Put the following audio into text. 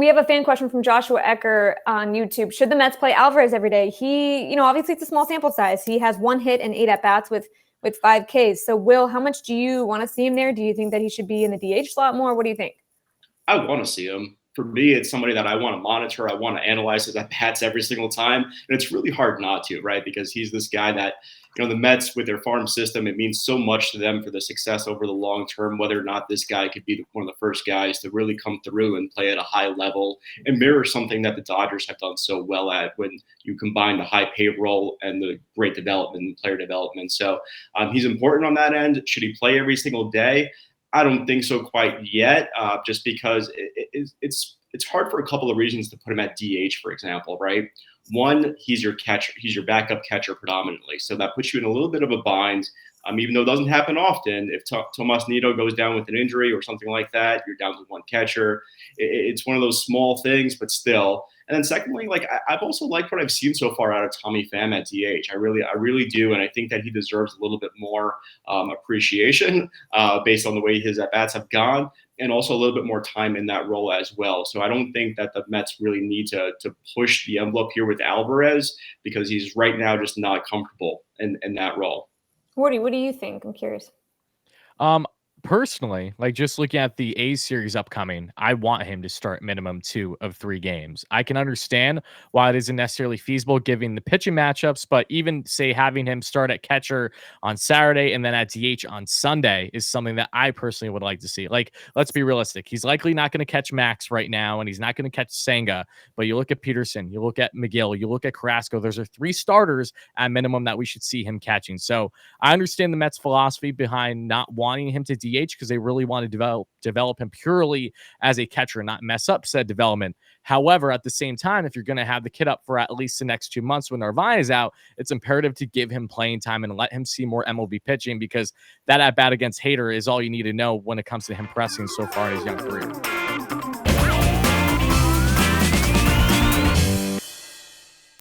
We have a fan question from Joshua Ecker on YouTube. Should the Mets play Alvarez every day? He, obviously it's a small sample size. He has 1 hit and 8 at-bats with 5 Ks. So, Will, how much do you want to see him there? Do you think that he should be in the DH slot more? What do you think? I want to see him. For me, it's somebody that I want to monitor. I want to analyze his at-bats every single time. And it's really hard not to, right? Because he's this guy that, the Mets with their farm system, it means so much to them for the success over the long term, whether or not this guy could be one of the first guys to really come through and play at a high level and mirror something that the Dodgers have done so well at when you combine the high payroll and the great development and player development. So he's important on that end. Should he play every single day? I don't think so quite yet, just because it's hard for a couple of reasons to put him at DH, for example, right? One, he's your catcher, he's your backup catcher predominantly, so that puts you in a little bit of a bind. Even though it doesn't happen often, if Tomas Nido goes down with an injury or something like that, you're down to one catcher. It's one of those small things, but still. And then secondly, I've also liked what I've seen so far out of Tommy Pham at DH. I really do, and I think that he deserves a little bit more appreciation based on the way his at-bats have gone, and also a little bit more time in that role as well. So I don't think that the Mets really need to push the envelope here with Alvarez, because he's right now just not comfortable in that role. Woody, what do you think? I'm curious. Personally, just looking at the A's series upcoming, I want him to start minimum 2 of 3 games. I can understand why it isn't necessarily feasible given the pitching matchups, but even say having him start at catcher on Saturday and then at DH on Sunday is something that I personally would like to see. Let's be realistic. He's likely not going to catch Max right now, and he's not going to catch Senga, but you look at Peterson, you look at McGill, you look at Carrasco. Those are 3 starters at minimum that we should see him catching. So I understand the Mets' philosophy behind not wanting him to DH because they really want to develop him purely as a catcher and not mess up said development. However, at the same time, if you're going to have the kid up for at least the next 2 months when Narvaez is out, it's imperative to give him playing time and let him see more MLB pitching, because that at bat against Hader is all you need to know when it comes to him pressing so far in his young career.